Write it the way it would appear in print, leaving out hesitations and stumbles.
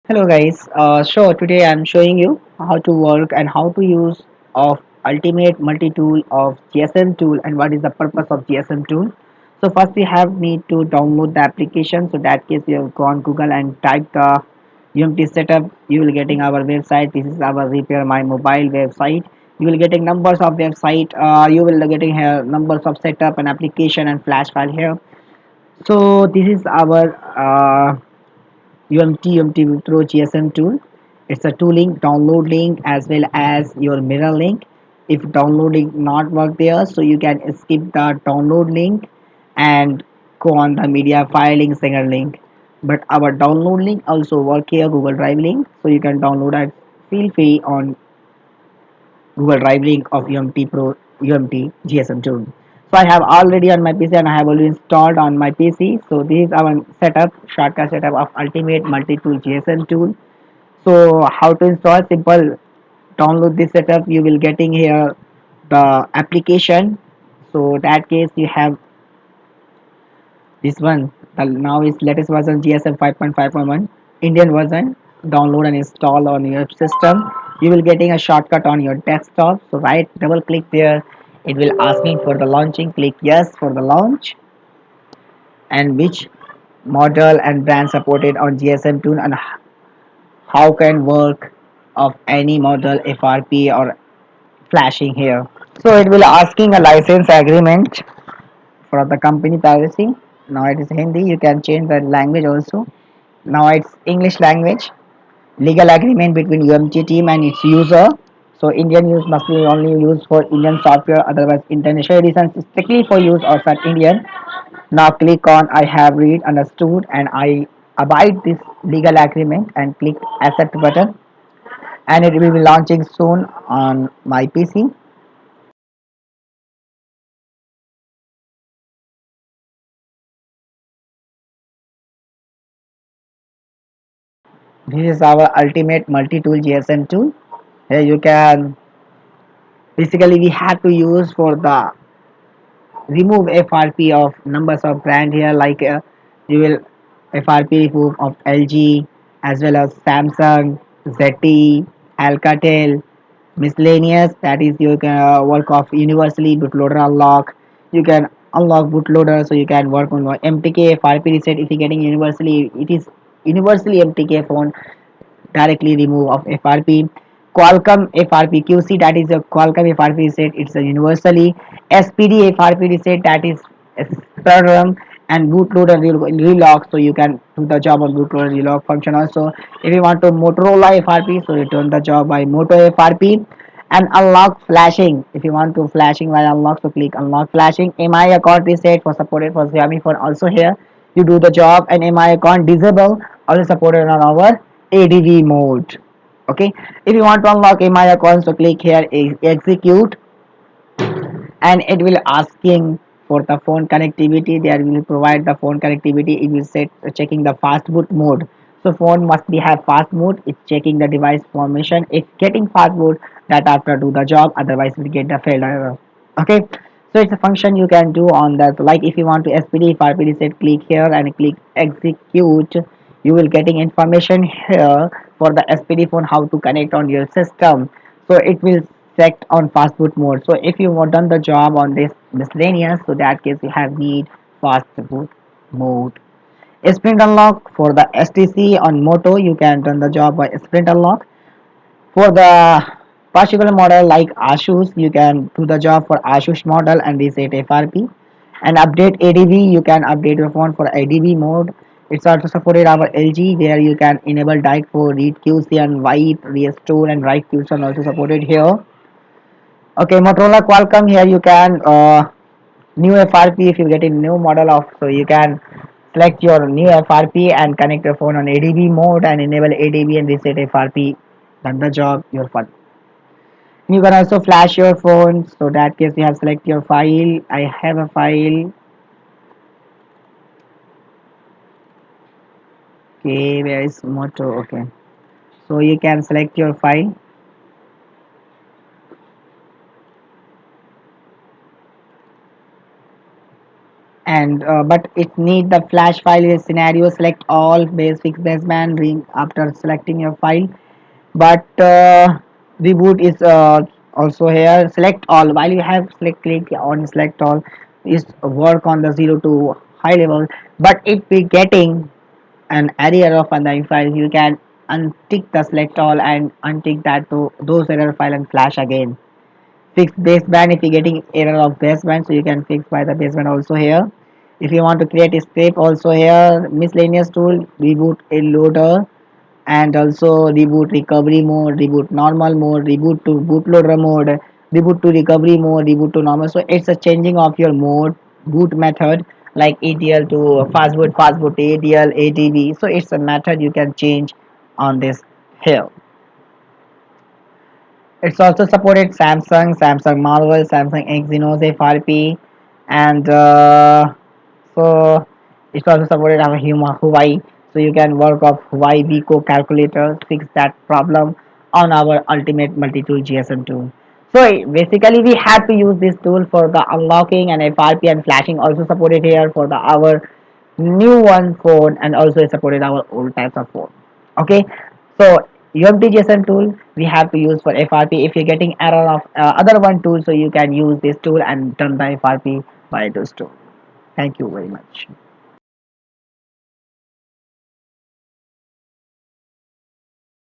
Hello guys, so today I'm showing you how to work and how to use of ultimate multi-tool of GSM tool and what is the purpose of GSM tool. So first we have need to download the application. So that case you have go on Google and type the UMT setup. You will getting our website. This is our repair my mobile website. You will getting numbers of website. You will getting here numbers of setup and application and flash file here. So this is our UMT Pro GSM tool. It's a tooling download link as well as your mirror link. If downloading not work there, so you can skip the download link and go on the media filing singer link. But our download link also work here, Google Drive link, so you can download it feel free on Google Drive link of UMT Pro UMT GSM tool. So I have already on my PC and I have already installed on my PC. So this is our setup, shortcut setup of Ultimate Multi-Tool GSM tool. So how to install? Simple. Download this setup. You will getting here the application. So that case you have this one. The now is latest version GSM 5.5.1 Indian version. Download and install on your system. You will getting a shortcut on your desktop. So right double click there. It will asking for the launching. Click yes for the launch and which model and brand supported on GSM tool and how can work of any model FRP or flashing here. So it will asking a license agreement for the company privacy. Now it is Hindi. You can change the language also. Now it's English language. Legal agreement between UMG team and its user. So Indian use must be only used for Indian software. Otherwise, international editions is strictly for use outside Indian. Now click on I have read, understood, and I abide this legal agreement and click accept button. And it will be launching soon on my PC. This is our ultimate multi-tool GSM tool. Here you can basically we have to use for the remove FRP of numbers of brand here like you will FRP remove of LG as well as Samsung, ZTE, Alcatel, miscellaneous that is you can work of universally bootloader unlock. You can unlock bootloader so you can work on MTK FRP reset if you're getting universally it is universally MTK phone directly remove of FRP. Qualcomm FRP QC that is a Qualcomm FRP reset. It's a universally SPD FRP reset that is SPRM and bootloader relock so you can do the job on bootloader relock function also. If you want to Motorola FRP so you turn the job by Moto FRP and unlock flashing. If you want to flashing by unlock so click unlock flashing. MI account reset for supported for Xiaomi phone also here. You do the job and MI account disable also supported on our ADV mode. Okay, if you want to unlock MI account so click here execute and it will asking for the phone connectivity. There will provide the phone connectivity. It will set checking the fast boot mode. So phone must be have fast mode. It's checking the device formation. If getting fast mode that after do the job, otherwise we get the failed error. Okay, so it's a function you can do on that. Like if you want to SPD if RPD set click here and click execute, you will getting information here for the SPD phone how to connect on your system. So it will set on fast boot mode. So if you want done the job on this miscellaneous, so that case you have need fast boot mode. Sprint unlock for the STC on Moto, you can run the job by sprint unlock. For the particular model like Asus, you can do the job for Asus model and reset FRP. And update ADV, you can update your phone for ADV mode. It's also supported our LG where you can enable direct for read QC and wipe, restore and write QC are also supported here. Okay, Motorola Qualcomm here you can new FRP if you get a new model of so you can select your new FRP and connect your phone on ADB mode and enable ADB and reset FRP. Done the job, your fun. You can also flash your phone. So that case you have select your file. I have a file. Okay, where is Moto? Okay. So you can select your file and but it need the flash file scenario. Select all base fix baseband ring after selecting your file, but reboot is also here. Select all while you have click on select all is work on the 0 to high level, but if we getting an error of an file, you can untick the select all and untick that to those error file and flash again. Fix baseband if you're getting error of baseband, so you can fix by the baseband also here. If you want to create a script also here, miscellaneous tool, reboot a loader, and also reboot recovery mode, reboot normal mode, reboot to bootloader mode, reboot to recovery mode, reboot to normal. So it's a changing of your mode boot method like ADL to fastboot to ADL ADB. So it's a method you can change on this here. It's also supported Samsung Marvel, Samsung Exynos FRP, and so it's also supported our Huawei. So you can work off Huawei Vico calculator, fix that problem on our Ultimate Multi-Tool GSM tool. So basically, we had to use this tool for the unlocking and FRP and flashing. Also supported here for the our new one phone, and also it supported our old types of phone. Okay, so UMTGSM tool we have to use for FRP. If you're getting error of other one tool, so you can use this tool and done the FRP by this tool. Thank you very much.